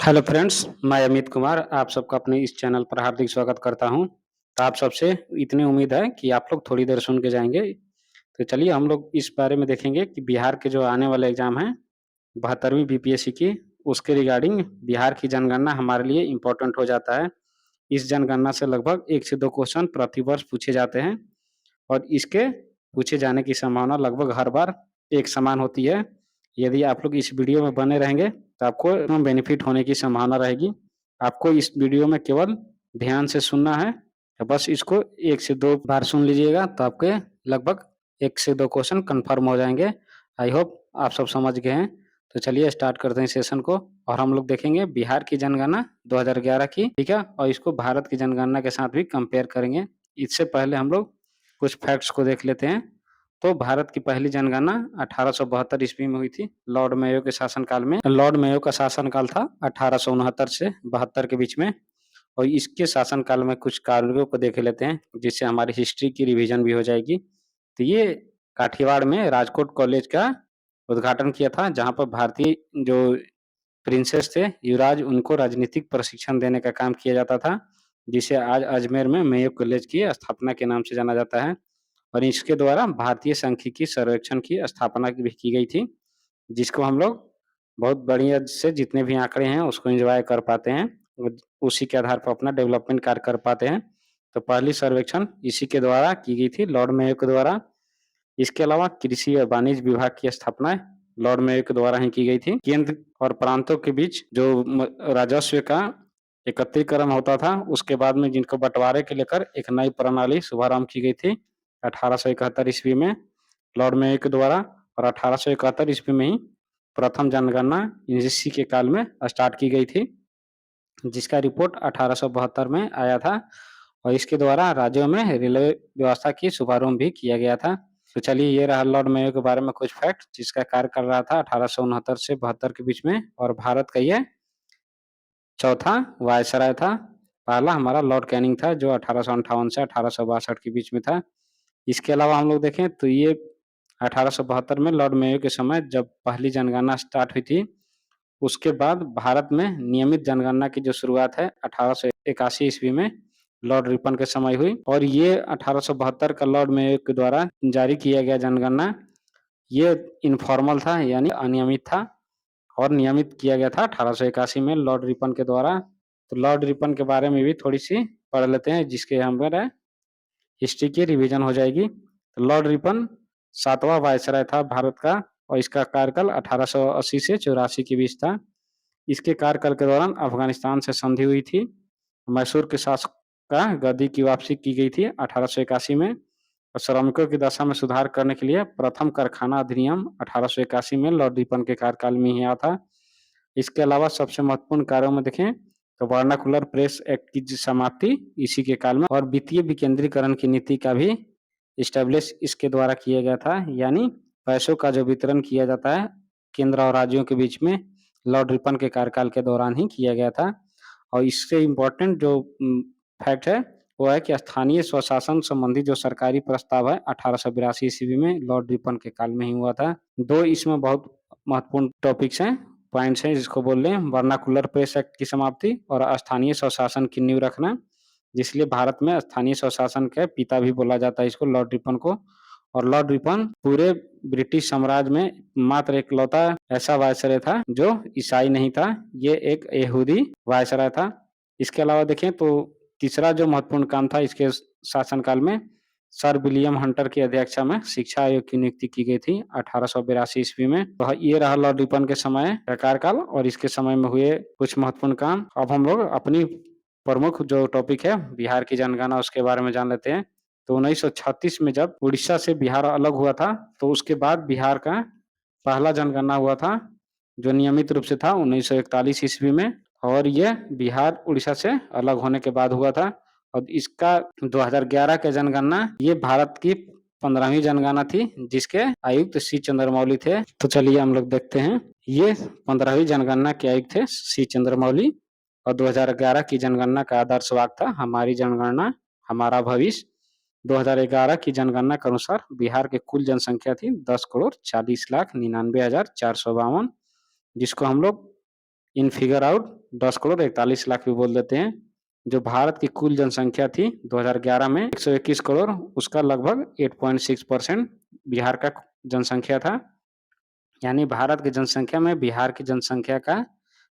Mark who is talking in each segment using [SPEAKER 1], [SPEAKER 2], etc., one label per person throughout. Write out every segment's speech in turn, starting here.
[SPEAKER 1] Hello friends, मैं अमित कुमार आप सबका अपने इस चैनल पर हार्दिक स्वागत करता हूं। तो आप सबसे इतनी उम्मीद है कि आप लोग थोड़ी देर सुन के जाएँगे। तो चलिए हम लोग इस बारे में देखेंगे कि बिहार के जो आने वाले एग्ज़ाम हैं 72वीं बीपीएससी की, उसके रिगार्डिंग बिहार की जनगणना हमारे लिए इम्पोर्टेंट हो जाता है। इस जनगणना से लगभग 1 से 2 क्वेश्चन प्रतिवर्ष पूछे जाते हैं और इसके पूछे जाने की संभावना लगभग हर बार एक समान होती है। यदि आप लोग इस वीडियो में बने रहेंगे तो आपको बेनिफिट होने की संभावना रहेगी। आपको इस वीडियो में केवल ध्यान से सुनना है। बस इसको 1 से 2 बार सुन लीजिएगा तो आपके लगभग 1 से 2 क्वेश्चन कन्फर्म हो जाएँगे। आई होप आप सब समझ गए हैं। तो चलिए स्टार्ट करते हैं सेशन को और हम लोग देखेंगे बिहार की जनगणना 2011 की, ठीक है? और इसको भारत की जनगणना के साथ भी कंपेयर करेंगे। इससे पहले हम लोग कुछ फैक्ट्स को देख लेते हैं। तो भारत की पहली जनगणना 1872 ईस्वी में हुई थी, लॉर्ड मेयो के शासनकाल में। लॉर्ड मेयो का शासनकाल था 1869 से 72 के बीच में और इसके शासनकाल में कुछ कार्यों को देख लेते हैं, जिससे हमारी हिस्ट्री की रिवीजन भी हो जाएगी। तो ये काठियावाड़ में राजकोट कॉलेज का उद्घाटन किया था, जहाँ पर भारतीय जो प्रिंसेस थे, युवराज, उनको राजनीतिक प्रशिक्षण देने का काम किया जाता था, जिसे आज अजमेर में मेयो कॉलेज की स्थापना के नाम से जाना जाता है। और इसके द्वारा भारतीय सांख्यिकी सर्वेक्षण की स्थापना भी की गई थी, जिसको हम लोग बहुत बढ़िया से जितने भी आंकड़े हैं उसको एंजॉय कर पाते हैं और उसी के आधार पर अपना डेवलपमेंट कार्य कर पाते हैं। तो पहली सर्वेक्षण इसी के द्वारा की गई थी, लॉर्ड मेयो के द्वारा। इसके अलावा कृषि और वाणिज्य विभाग की स्थापना लॉर्ड मेयो के द्वारा ही की गई थी। केंद्र और प्रांतों के बीच जो राजस्व का एकत्रीकरण होता था, उसके बाद में जिनको बंटवारे के लेकर एक नई प्रणाली शुभारंभ की गई थी 1871 ईस्वी में लॉर्ड मेयो के द्वारा। और 1871 ईस्वी में ही प्रथम जनगणना इसी के काल में स्टार्ट की गई थी, जिसका रिपोर्ट 1872 में आया था और इसके द्वारा राज्यों में रेलवे व्यवस्था की शुभारंभ भी किया गया था। तो चलिए ये रहा लॉर्ड मेयो के बारे में कुछ फैक्ट, जिसका कार्य कर रहा था 1869 से 72 के बीच में और भारत का ये चौथा वायसराय था। पहला हमारा लॉर्ड कैनिंग था जो 1858 से 1862 के बीच में था। इसके अलावा हम लोग देखें तो ये 1872 में लॉर्ड मेयो के समय जब पहली जनगणना स्टार्ट हुई थी, उसके बाद भारत में नियमित जनगणना की जो शुरुआत है 1881 ईस्वी में लॉर्ड रिपन के समय हुई और ये 1872 का लॉर्ड मेयो के द्वारा जारी किया गया जनगणना, ये इनफॉर्मल था यानी अनियमित था और नियमित किया गया था 1881 में लॉर्ड रिपन के द्वारा। तो लॉर्ड रिपन के बारे में भी थोड़ी-सी पढ़ लेते हैं, जिसके हमारा हिस्ट्री की रिवीजन हो जाएगी। तो लॉर्ड रिपन 7वां वायसराय था भारत का और इसका कार्यकाल 1880 से 84 के बीच था। इसके कार्यकाल के दौरान अफ़गानिस्तान से संधि हुई थी। मैसूर के शासक का गद्दी की वापसी की गई थी 1881 में और श्रमिकों की दशा में सुधार करने के लिए प्रथम कारखाना अधिनियम 1881 में लॉर्ड रिपन के कार्यकाल में ही आया था। इसके अलावा सबसे महत्वपूर्ण कार्यों में देखें तो वर्नाकुलर प्रेस एक्ट की समाप्ति इसी के काल में और वित्तीय विकेंद्रीकरण की नीति का भी इस्टेब्लिश इसके द्वारा किया गया था। यानी पैसों का जो वितरण किया जाता है केंद्र और राज्यों के बीच में लॉर्ड रिपन के कार्यकाल के दौरान ही किया गया था। और इससे इम्पोर्टेंट जो फैक्ट है वो है कि स्थानीय स्वशासन संबंधी जो सरकारी प्रस्ताव है 1882 ईस्वी में लॉर्ड रिपन के काल में ही हुआ था। 2 इसमें बहुत महत्वपूर्ण टॉपिक्स हैं, पॉइंट्स हैं, जिसको बोल रहे हैं वर्नाकुलर प्रेस एक्ट की समाप्ति और स्थानीय स्वशासन की नींव रखना, जिसलिए भारत में स्थानीय स्वशासन के पिता भी बोला जाता है इसको लॉर्ड रिपन को। और लॉर्ड रिपन पूरे ब्रिटिश साम्राज्य में मात्र इकलौता ऐसा वायसराय था जो ईसाई नहीं था, ये एक यहूदी वायसराय था। इसके अलावा देखें तो तीसरा जो महत्वपूर्ण काम था इसके शासनकाल में सर विलियम हंटर की अध्यक्षता में शिक्षा आयोग की नियुक्ति की गई थी 1882 ईस्वी में। तो ये रहा लॉर्ड रिपन के समय का कार्यकाल और इसके समय में हुए कुछ महत्वपूर्ण काम। अब हम लोग अपनी प्रमुख जो टॉपिक है बिहार की जनगणना उसके बारे में जान लेते हैं। तो 1936 में जब उड़ीसा से बिहार अलग हुआ था, तो उसके बाद बिहार का पहला जनगणना हुआ था, जो नियमित रूप से था 1941 ईस्वी में और ये बिहार उड़ीसा से अलग होने के बाद हुआ था। और इसका 2011 का जनगणना ये भारत की 15वीं जनगणना थी, जिसके आयुक्त सी चंद्रमौली थे। तो चलिए हम लोग देखते हैं, ये 15वीं जनगणना के आयुक्त थे सी चंद्रमौली और 2011 की जनगणना का आदर्श वाक्य था हमारी जनगणना हमारा भविष्य। 2011 की जनगणना के अनुसार बिहार की कुल जनसंख्या थी 10,40,99,452, जिसको हम लोग in figure out 10 crore 41 lakh भी बोल देते हैं। जो भारत की कुल जनसंख्या थी 2011 में 121 करोड़, उसका लगभग 8.6% बिहार का जनसंख्या था। यानी भारत की जनसंख्या में बिहार की जनसंख्या का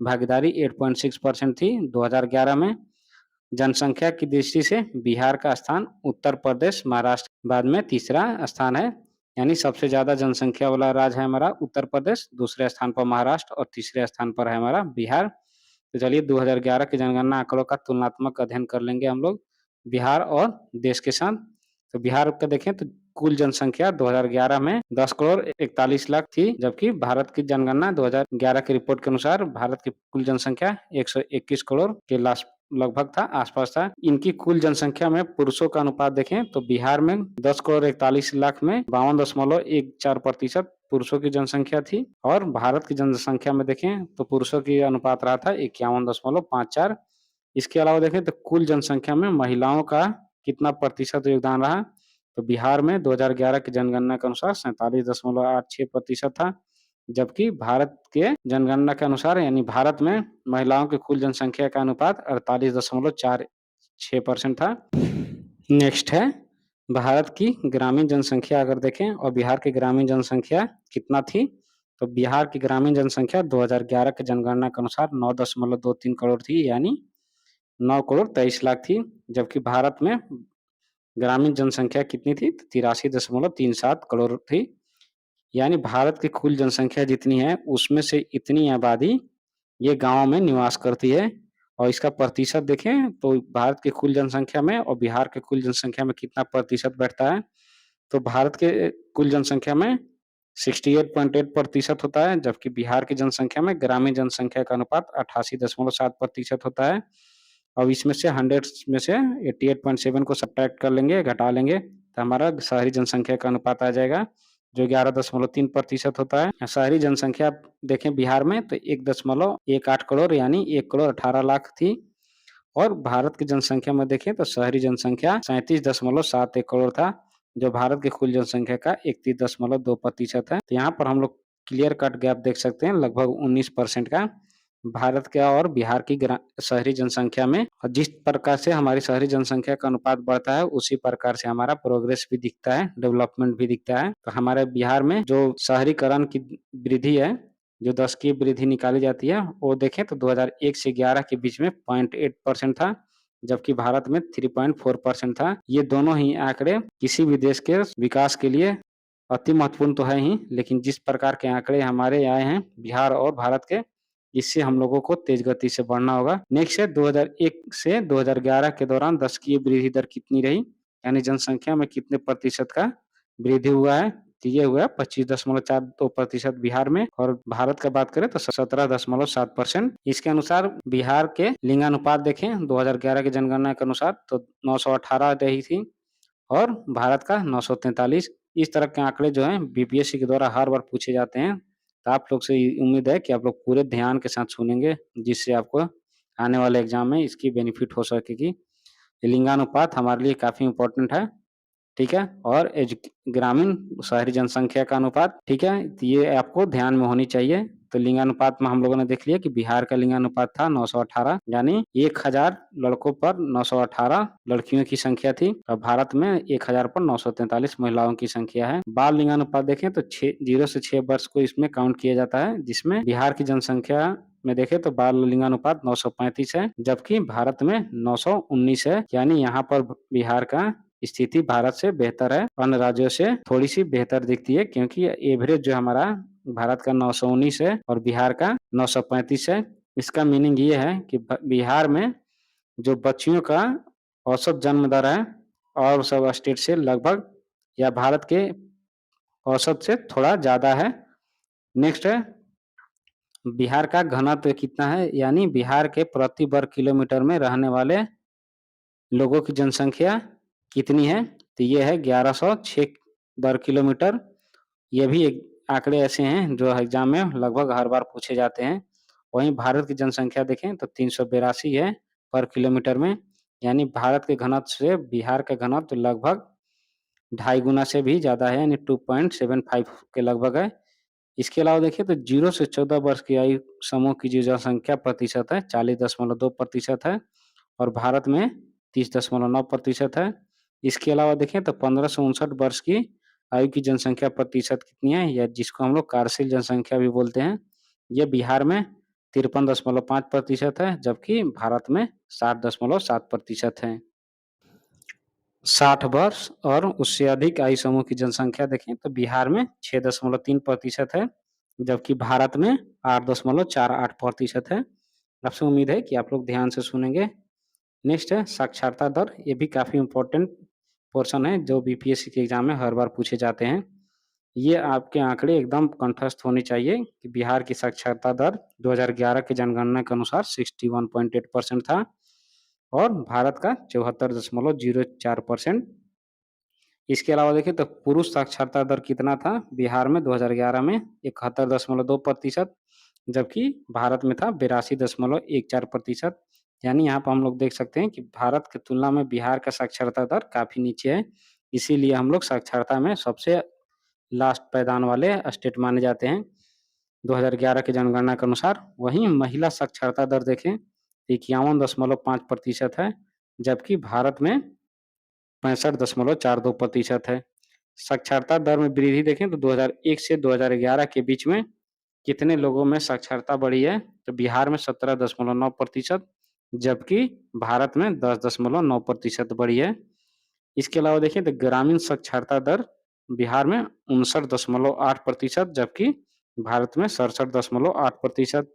[SPEAKER 1] भागीदारी 8.6% थी 2011 में। जनसंख्या की दृष्टि से बिहार का स्थान उत्तर प्रदेश, महाराष्ट्र बाद में तीसरा स्थान है। यानी सबसे ज्यादा जनसंख्या वाला राज्य है हमारा उत्तर प्रदेश, दूसरे स्थान पर महाराष्ट्र और तीसरे स्थान पर है हमारा बिहार। तो चलिए 2011 की जनगणना आंकड़ों का तुलनात्मक अध्ययन कर लेंगे हम लोग बिहार और देश के साथ। तो बिहार का देखें तो कुल जनसंख्या 2011 में 10 करोड़ 41 लाख थी, जबकि भारत की जनगणना 2011 की रिपोर्ट के अनुसार भारत की कुल जनसंख्या 121 करोड़ के लगभग था, आसपास था। इनकी कुल जनसंख्या में पुरुषों का अनुपात देखें तो बिहार में 10 करोड़ 41 लाख में 52.14% पुरुषों की जनसंख्या थी, और भारत की जनसंख्या में देखें तो पुरुषों की अनुपात रहा था 51.54। इसके अलावा देखें तो कुल जनसंख्या में महिलाओं का कितना प्रतिशत योगदान रहा, तो बिहार में 2011 की जनगणना के अनुसार 47.86% था, जबकि भारत के जनगणना के अनुसार यानी भारत में महिलाओं की कुल जनसंख्या का अनुपात 48.46% था। नेक्स्ट है भारत की ग्रामीण जनसंख्या, अगर देखें और बिहार की ग्रामीण जनसंख्या कितना थी, तो बिहार की ग्रामीण जनसंख्या 2011 की जनगणना के अनुसार 9.23 करोड़ थी, यानी 9 करोड़ 23 लाख थी। जबकि भारत में ग्रामीण जनसंख्या कितनी थी, 83.37 करोड़ थी। यानी भारत की कुल जनसंख्या जितनी है उसमें से इतनी आबादी ये गाँव में निवास करती है। और इसका प्रतिशत देखें तो भारत की कुल जनसंख्या में और बिहार के कुल जनसंख्या में कितना प्रतिशत बैठता है, तो भारत के कुल जनसंख्या में 68.8% होता है, जबकि बिहार की जनसंख्या में ग्रामीण जनसंख्या का अनुपात 88.7% होता है। अब इसमें से 100 में से 88.7 को सब्ट्रैक्ट कर लेंगे, घटा लेंगे, तो हमारा शहरी जनसंख्या का अनुपात आ जाएगा जो 11.3% होता है। शहरी जनसंख्या देखें बिहार में तो 1.18 करोड़ यानी 1 करोड़ 18 लाख थी, और भारत की जनसंख्या में देखें तो शहरी जनसंख्या 37.71 करोड़ था, जो भारत की कुल जनसंख्या का 31.2% है। तो यहाँ पर हम लोग क्लियर कट गैप देख सकते हैं लगभग 19% का भारत का और बिहार की शहरी जनसंख्या में। और जिस प्रकार से हमारी शहरी जनसंख्या का अनुपात बढ़ता है उसी प्रकार से हमारा प्रोग्रेस भी दिखता है, डेवलपमेंट भी दिखता है। तो हमारे बिहार में जो शहरीकरण की वृद्धि है, जो 10 की वृद्धि निकाली जाती है, वो देखें तो 2001 से 11 के बीच में 0.8% था, जबकि भारत में 3.4% था। ये दोनों ही आंकड़े किसी भी देश के विकास के लिए अति महत्वपूर्ण तो है ही, लेकिन जिस प्रकार के आंकड़े हमारे आए हैं बिहार और भारत के, इससे हम लोगों को तेज गति से बढ़ना होगा। नेक्स्ट है 2001 से 2011 के दौरान 10 की वृद्धि दर कितनी रही, यानी जनसंख्या में कितने प्रतिशत का वृद्धि हुआ है, तो ये हुआ 25.42% बिहार में, और भारत का बात करें तो 17.7%। इसके अनुसार बिहार के लिंगानुपात देखें 2011 की जनगणना के अनुसार तो 918 रही थी, और भारत का 943। इस तरह के आंकड़े जो हैं बीपीएससी के द्वारा हर बार पूछे जाते हैं, तो आप लोग से उम्मीद है कि आप लोग पूरे ध्यान के साथ सुनेंगे, जिससे आपको आने वाले एग्जाम में इसकी बेनिफिट हो सकेगी। लिंगानुपात हमारे लिए काफी इंपॉर्टेंट है, ठीक है, और ग्रामीण शहरी जनसंख्या का अनुपात, ठीक है, तो ये आपको ध्यान में होनी चाहिए। तो लिंगानुपात में हम लोगों ने देख लिया कि बिहार का लिंगानुपात था 918, यानी 1000 लड़कों पर 918 लड़कियों की संख्या थी, और भारत में 1000 पर 943 महिलाओं की संख्या है। बाल लिंगानुपात देखें तो 0 से 6 वर्ष को इसमें काउंट किया जाता है, जिसमें बिहार की जनसंख्या में देखें तो बाल लिंगानुपात 935 है, जबकि भारत में 919 है। यानी यहाँ पर बिहार का स्थिति भारत से बेहतर है, अन्य राज्यों से थोड़ी सी बेहतर दिखती है, क्योंकि एवरेज जो हमारा भारत का 919 है और बिहार का 935 है। इसका मीनिंग ये है कि बिहार में जो बच्चियों का औसत जन्म दर है और सब स्टेट से लगभग या भारत के औसत से थोड़ा ज्यादा है। नेक्स्ट है बिहार का घनत्व कितना है, यानी बिहार के प्रति वर्ग किलोमीटर में रहने वाले लोगों की जनसंख्या कितनी है, तो ये है 1106 वर्ग किलोमीटर। ये भी एक आंकड़े ऐसे हैं जो एग्जाम में लगभग हर बार पूछे जाते हैं। वहीं भारत की जनसंख्या देखें तो 382 है पर किलोमीटर में, यानी भारत के घनत्व से बिहार का घनत्व लगभग 2.5 गुना से भी ज्यादा है, यानी 2.75 के लगभग है। इसके अलावा देखिए तो 0 से 14 वर्ष की आयु समूह की जो जनसंख्या प्रतिशत है 40.2% है और भारत में 30.9% है। इसके अलावा देखें तो 15 से 59 वर्ष की आयु की जनसंख्या प्रतिशत कितनी है या जिसको हम लोग कार्यशील जनसंख्या भी बोलते हैं, ये बिहार में 53.5% है जबकि भारत में 60.7% है। 60 वर्ष और उससे अधिक आयु समूह की जनसंख्या देखें तो बिहार में 6.3% है जबकि भारत में 8.48% है। आपसे उम्मीद है कि आप लोग ध्यान से सुनेंगे। नेक्स्ट है साक्षरता दर, ये भी काफ़ी इम्पोर्टेंट पोर्शन है जो बीपीएससी के एग्जाम में हर बार पूछे जाते हैं। ये आपके आंकड़े एकदम कंठस्थ होने चाहिए कि बिहार की साक्षरता दर 2011 की जनगणना के अनुसार 61.8% था और भारत का 74.04%। इसके अलावा देखिए तो पुरुष साक्षरता दर कितना था बिहार में 2011 में 71.2%, जबकि भारत में था 82.14%। यानी यहाँ पर हम लोग देख सकते हैं कि भारत की तुलना में बिहार का साक्षरता दर काफ़ी नीचे है। इसीलिए हम लोग साक्षरता में सबसे लास्ट पायदान वाले स्टेट माने जाते हैं 2011 की जनगणना के अनुसार। वहीं महिला साक्षरता दर देखें 51.5% है जबकि भारत में 65.42% है। साक्षरता दर में वृद्धि देखें तो 2001 से 2011 के बीच में कितने लोगों में साक्षरता बढ़ी है, तो बिहार में 17.9% जबकि भारत में 10.9% बढ़ी है। इसके अलावा देखिए तो ग्रामीण साक्षरता दर बिहार में 59.8% जबकि भारत में 67.8%।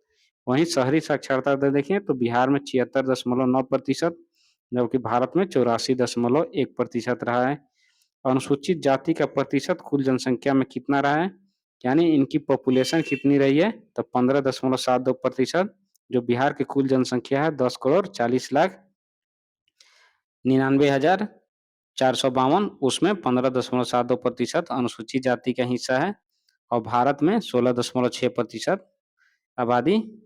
[SPEAKER 1] वहीं शहरी साक्षरता दर देखें तो बिहार में 76.9% जबकि भारत में 84.1% रहा है। अनुसूचित जाति का प्रतिशत कुल जनसंख्या में कितना रहा है, यानी इनकी पॉपुलेशन कितनी रही है, तो 15.72%। जो बिहार की कुल जनसंख्या है 10,40,99,452, उसमें 15.72% अनुसूचित जाति का हिस्सा है और भारत में 16.6% आबादी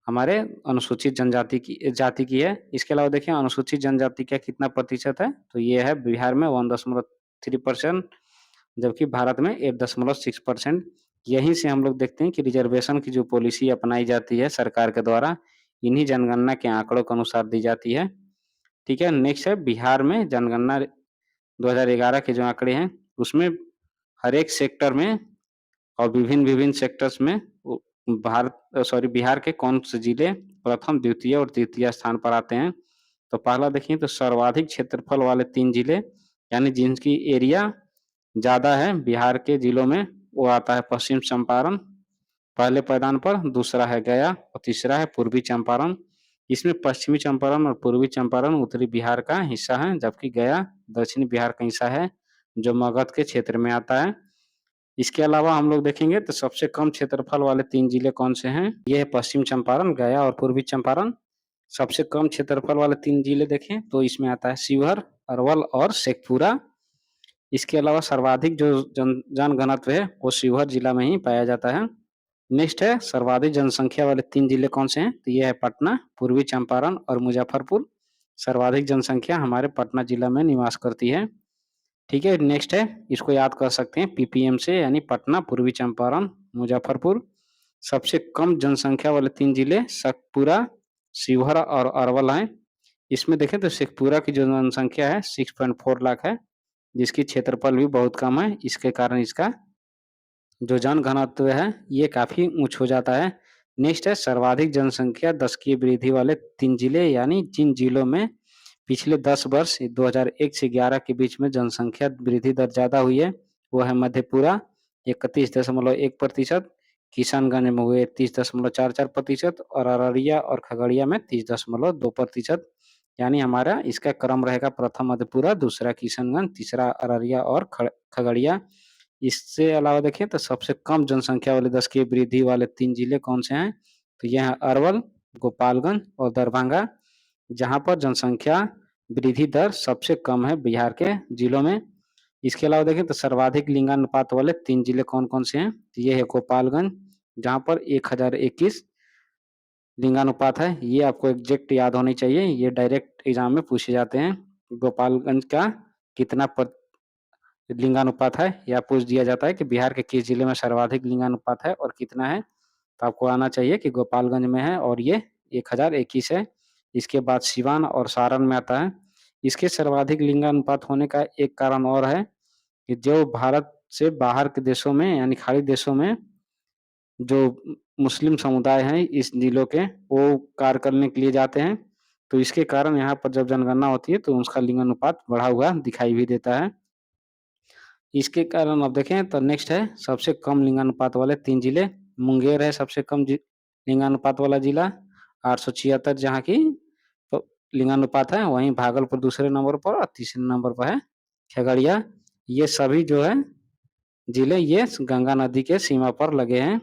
[SPEAKER 1] हमारे अनुसूचित जनजाति की जाति की है। इसके अलावा देखिए अनुसूचित जनजाति का कितना प्रतिशत है, तो ये है बिहार में 1.3%, जबकि भारत में 8.6%। यहीं से हम लोग देखते हैं कि रिजर्वेशन की जो पॉलिसी अपनाई जाती है सरकार के द्वारा, इन्हीं जनगणना के आंकड़ों के अनुसार दी जाती है। ठीक है, नेक्स्ट है बिहार में जनगणना 2011 के जो आंकड़े हैं, उसमें हर एक सेक्टर में और विभिन्न-विभिन्न सेक्टर्स में बिहार के कौन से जिले प्रथम, द्वितीय और तृतीय स्थान पर आते हैं। तो पहला देखिए तो सर्वाधिक क्षेत्रफल वाले 3 जिले यानी जिनकी एरिया ज़्यादा है बिहार के जिलों में, वो आता है पश्चिम चंपारण पहले पायदान पर, दूसरा है गया और तीसरा है पूर्वी चंपारण। इसमें पश्चिमी चंपारण और पूर्वी चंपारण उत्तरी बिहार का हिस्सा है जबकि गया दक्षिणी बिहार का हिस्सा है जो मगध के क्षेत्र में आता है। इसके अलावा हम लोग देखेंगे तो सबसे कम क्षेत्रफल वाले 3 जिले कौन से हैं? ये है पश्चिम चंपारण, गया और पूर्वी चंपारण। सबसे कम क्षेत्रफल वाले 3 जिले देखें तो इसमें आता है शिवहर, अरवल और शेखपुरा। इसके अलावा सर्वाधिक जो जनघनत्व है वो शिवहर जिला में ही पाया जाता है। नेक्स्ट है सर्वाधिक जनसंख्या वाले 3 जिले कौन से हैं? तो ये है पटना, पूर्वी चंपारण और मुजफ्फरपुर। सर्वाधिक जनसंख्या हमारे पटना जिला में निवास करती है। ठीक है, नेक्स्ट है, इसको याद कर सकते हैं पीपीएम से, यानी पटना, पूर्वी चंपारण, मुजफ्फरपुर। सबसे कम जनसंख्या वाले 3 जिले शेखपुरा, शिवहर और अरवल हैं। इसमें देखें तो शेखपुरा की जो जनसंख्या है 6.4 लाख है, जिसकी क्षेत्रफल भी बहुत कम है। इसके कारण इसका जो जनघनत्व है ये काफ़ी ऊँच हो जाता है। नेक्स्ट है सर्वाधिक जनसंख्या दशकीय वृद्धि वाले 3 जिले, यानी जिन जिलों में पिछले 10 वर्ष 2001 से 11 के बीच में जनसंख्या वृद्धि दर ज़्यादा हुई है, वो है मधेपुरा 31.1%, किशनगंज में हुए 30.44% और अररिया और खगड़िया में 30.2%। यानी हमारा इसका क्रम रहेगा प्रथम मधेपुरा, दूसरा किशनगंज, तीसरा अररिया और खगड़िया। इससे अलावा देखें तो सबसे कम जनसंख्या वाले 10 की वृद्धि वाले 3 जिले कौन से हैं? तो ये हैं अरवल, गोपालगंज और दरभंगा, जहाँ पर जनसंख्या वृद्धि दर सबसे कम है बिहार के जिलों में। इसके अलावा देखें तो सर्वाधिक लिंगानुपात वाले 3 जिले कौन-कौन से हैं? तो ये है गोपालगंज, जहाँ पर 1021 लिंगानुपात है। ये आपको एग्ज़ैक्ट याद होनी चाहिए, ये डायरेक्ट एग्ज़ाम में पूछे जाते हैं। गोपालगंज का कितना लिंगानुपात है, या पूछ दिया जाता है कि बिहार के किस जिले में सर्वाधिक लिंगानुपात है और कितना है, तो आपको आना चाहिए कि गोपालगंज में है और ये 1021 है। इसके बाद सिवान और सारण में आता है। इसके सर्वाधिक लिंगानुपात होने का एक कारण और है कि जो भारत से बाहर के देशों में यानी खाड़ी देशों में जो मुस्लिम समुदाय हैं इस जिलों के, वो कार्य करने के लिए जाते हैं, तो इसके कारण यहाँ पर जब जनगणना होती है तो उसका लिंगानुपात बढ़ा हुआ दिखाई भी देता है। इसके कारण अब देखें तो नेक्स्ट है सबसे कम लिंगानुपात वाले 3 जिले। मुंगेर है सबसे कम लिंगानुपात वाला जिला 876 जहाँ की तो लिंगानुपात है। वहीं भागलपुर दूसरे नंबर पर और तीसरे नंबर पर है खगड़िया। ये सभी जो है जिले ये गंगा नदी के सीमा पर लगे हैं।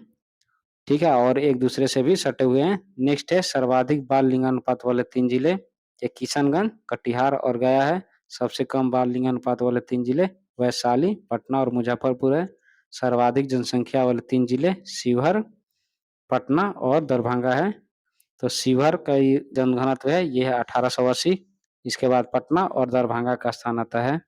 [SPEAKER 1] ठीक है, और एक दूसरे से भी सटे हुए हैं। नेक्स्ट है सर्वाधिक बाल लिंगानुपात वाले 3 जिले, ये किशनगंज, कटिहार और गया है। सबसे कम बाल लिंगानुपात वाले 3 जिले वैशाली, पटना और मुजफ्फरपुर है। सर्वाधिक जनसंख्या वाले 3 जिले शिवहर, पटना और दरभंगा है। तो शिवहर का जनघनत्व है ये है 1880। इसके बाद पटना और दरभंगा का स्थान आता है।